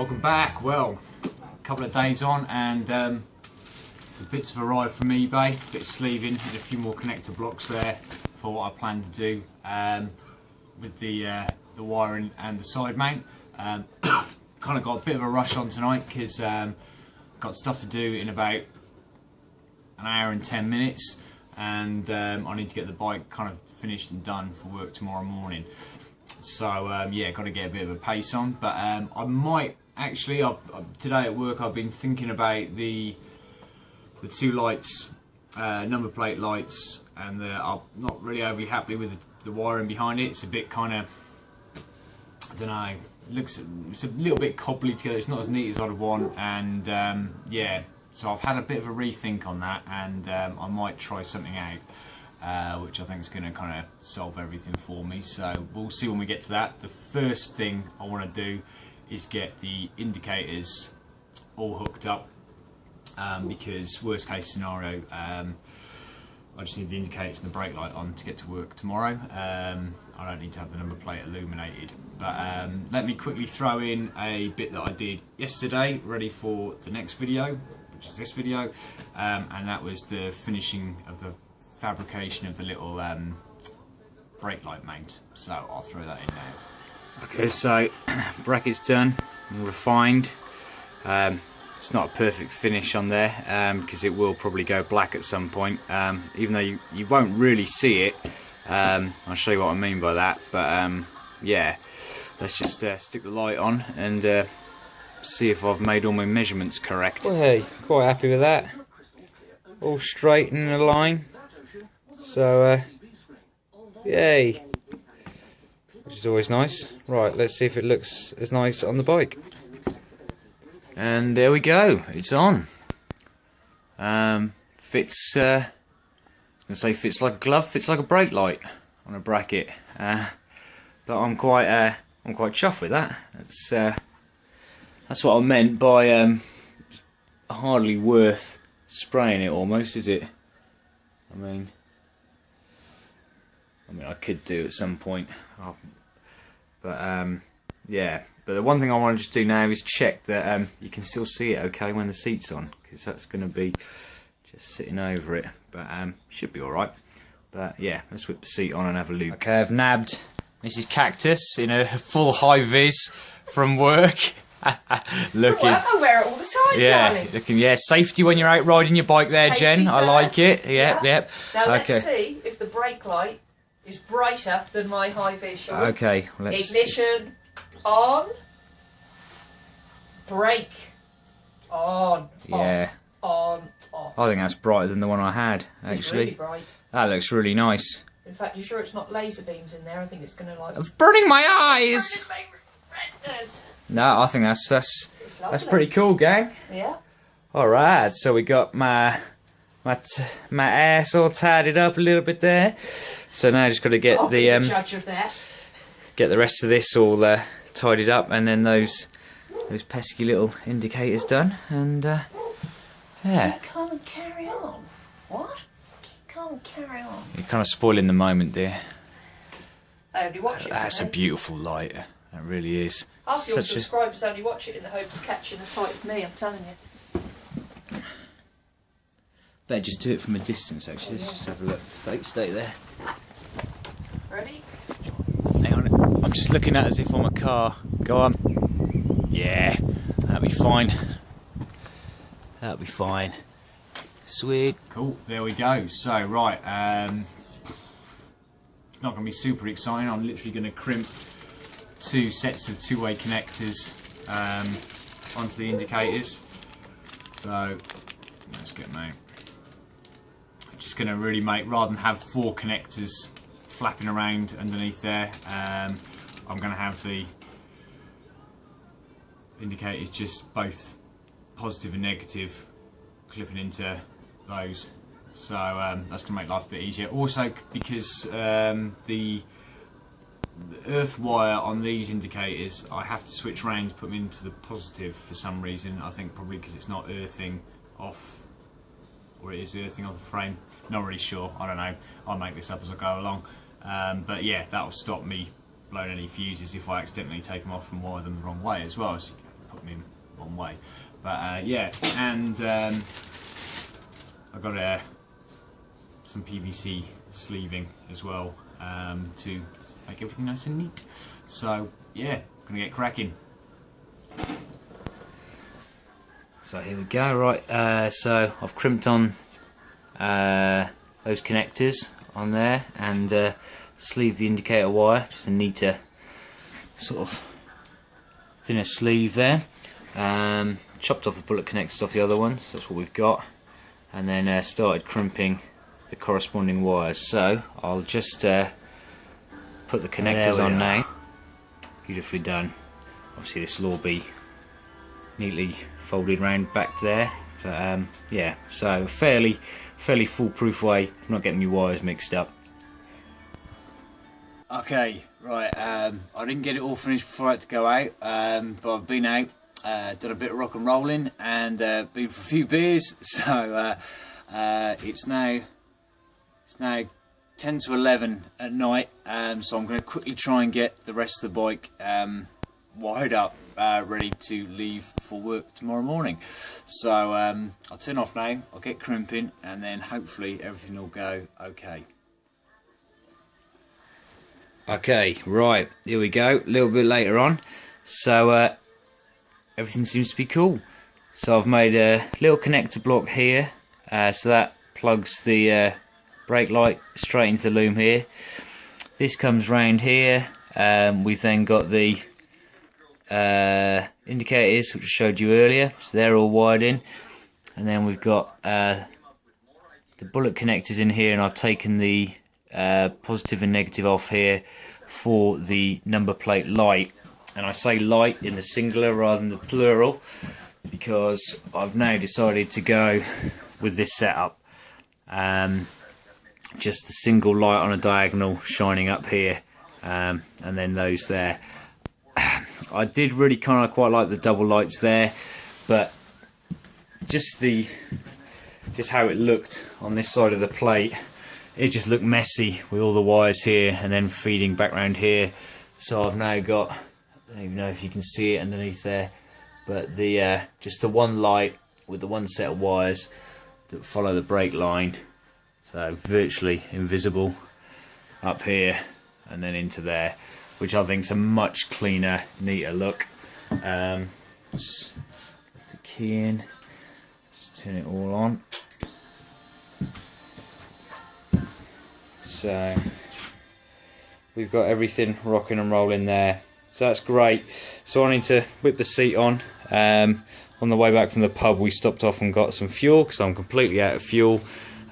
welcome back. Well, a couple of days on and the bits have arrived from eBay, a bit of sleeving, and a few more connector blocks there for what I plan to do with the wiring and the side mount. Kind of got a bit of a rush on tonight because got stuff to do in about an hour and 10 minutes, and I need to get the bike kind of finished and done for work tomorrow morning. So yeah, got to get a bit of a pace on. But I might actually, today at work I've been thinking about the two lights, number plate lights, and I'm not really overly happy with the wiring behind it. It's a bit kind of, I don't know, it's a little bit cobbly together. It's not as neat as I'd want, and yeah, so I've had a bit of a rethink on that, and I might try something out, which I think is going to kind of solve everything for me. So we'll see when we get to that. The first thing I want to do is get the indicators all hooked up, because worst case scenario, I just need the indicators and the brake light on to get to work tomorrow. I don't need to have the number plate illuminated. But let me quickly throw in a bit that I did yesterday, ready for the next video, which is this video, and that was the finishing of the fabrication of the little brake light mount. So I'll throw that in now. Okay, so brackets done, refined. It's not a perfect finish on there because it will probably go black at some point, even though you won't really see it. I'll show you what I mean by that. But yeah, let's just stick the light on and see if I've made all my measurements correct. Well, hey, quite happy with that. All straight in a line. So yay, which is always nice. Right, let's see if it looks as nice on the bike. And there we go, it's on. Fits, I was going to say fits like a glove, fits like a brake light on a bracket. But I'm quite chuffed with that. That's what I meant by hardly worth spraying it almost, is it? I mean I could do at some point, but yeah. But the one thing I want to just do now is check that you can still see it okay when the seat's on, because that's going to be just sitting over it. But should be alright. But yeah, let's whip the seat on and have a look. Okay, I've nabbed Mrs. Cactus in a full high vis from work. Looking, I wear it all the time, yeah, darling. looking, yeah, safety when you're out riding your bike there, Safety Jen. first. I like it. Yep, yeah. yep. Now okay. let's see if the brake light is brighter than my high vis. Okay, let's. Ignition on. Brake on. Yeah. Off. On. I think that's brighter than the one I had. Actually, it's really bright. That looks really nice. In fact, you sure it's not laser beams in there? I think it's going to like. It's burning my eyes. Burning my retinas. No, I think that's pretty cool, gang. Yeah. All right, so we got my ass all tidied up a little bit there. So now I just got to get I'll be the judge of that. Get the rest of this all tidied up, and then those pesky little indicators done, and yeah. Keep calm and carry on. What? Keep calm and carry on. You're kind of spoiling the moment, dear. I only watch it. That's a beautiful light. That really is. Half your subscribers only watch it in the hope of catching a sight of me, I'm telling you. Better just do it from a distance, actually. Let's just have a look. Stay there. Ready? Hang on. I'm just looking at it as if I'm a car. Go on. Yeah, that'll be fine. That'll be fine. Sweet. Cool, there we go. So, right, it's not going to be super exciting. I'm literally going to crimp 2 sets of two-way connectors onto the indicators. So let's get them out. I'm just going to really make, rather than have 4 connectors flapping around underneath there, I'm going to have the indicators just both positive and negative clipping into those. So that's going to make life a bit easier. Also because the earth wire on these indicators, I have to switch around to put them into the positive for some reason. I think probably because it's not earthing off, or it is earthing off the frame. Not really sure, I don't know. I'll make this up as I go along. But yeah, that'll stop me blowing any fuses if I accidentally take them off and wire them the wrong way as well. So put me one way. But yeah, and I got some PVC sleeving as well to make everything nice and neat. So yeah, gonna get cracking. So here we go. Right, so I've crimped on those connectors on there and sleeve the indicator wire, just a neater sort of thinner sleeve there. Chopped off the bullet connectors off the other ones, that's what we've got, and then started crimping the corresponding wires. So I'll just put the connectors on now. Beautifully done. Obviously this will all be neatly folded round back there, but yeah, so fairly foolproof way of not getting your wires mixed up. Okay, right, I didn't get it all finished before I had to go out, but I've been out, done a bit of rock and rolling, and been for a few beers. So it's now 10 to 11 at night, so I'm going to quickly try and get the rest of the bike wired up, ready to leave for work tomorrow morning. So I'll turn off now, I'll get crimping, and then hopefully everything will go okay. Okay, right, here we go, a little bit later on. So everything seems to be cool. So I've made a little connector block here, so that plugs the brake light straight into the loom here. This comes round here. We've then got the indicators, which I showed you earlier, so they're all wired in, and then we've got the bullet connectors in here, and I've taken the positive and negative off here for the number plate light. And I say light in the singular rather than the plural because I've now decided to go with this setup, just the single light on a diagonal shining up here, and then those there. I did really kind of quite like the double lights there, but just how it looked on this side of the plate, it just looked messy with all the wires here and then feeding back round here. So I've now got, I don't even know if you can see it underneath there, but the just the one light with the one set of wires that follow the brake line, so virtually invisible up here and then into there, which I think is a much cleaner, neater look. Just lift the key in, just turn it all on. So we've got everything rocking and rolling there, so that's great. So I need to whip the seat on. On the way back from the pub we stopped off and got some fuel because I'm completely out of fuel,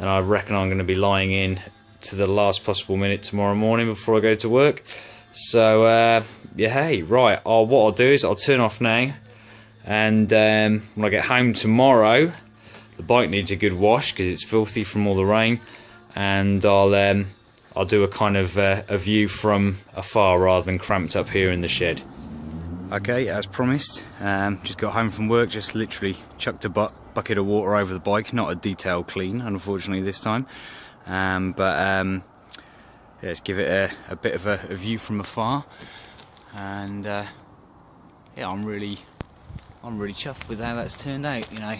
and I reckon I'm going to be lying in to the last possible minute tomorrow morning before I go to work. So yeah, hey, right, what I'll do is I'll turn off now, and when I get home tomorrow, the bike needs a good wash because it's filthy from all the rain, and I'll do a kind of a view from afar rather than cramped up here in the shed. Okay, as promised, just got home from work, just literally chucked a bucket of water over the bike, not a detailed clean unfortunately this time, but yeah, let's give it a bit of a view from afar, and yeah, I'm really chuffed with how that's turned out, you know.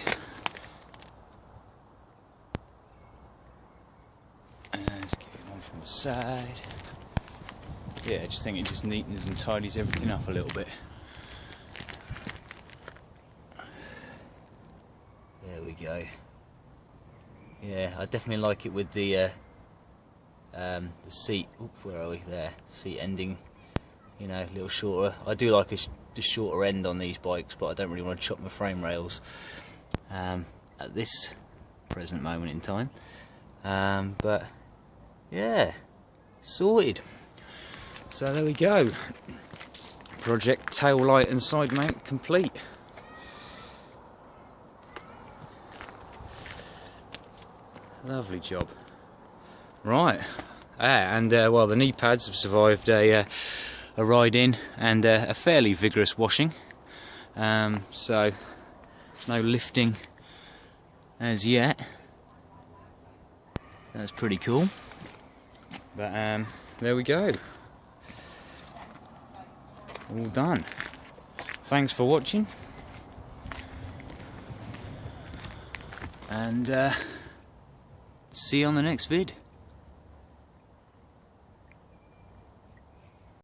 Let's give it one from the side. Yeah, I just think it just neatens and tidies everything up a little bit. There we go. Yeah, I definitely like it with the seat. Oop, where are we? There. Seat ending, you know, a little shorter. I do like the shorter end on these bikes, but I don't really want to chop my frame rails at this present moment in time. But yeah, sorted. So there we go. Project tail light and side mount complete. Lovely job. Right, and well, the knee pads have survived a ride in and a fairly vigorous washing. So no lifting as yet. That's pretty cool. But there we go. All done. Thanks for watching. and see you on the next vid.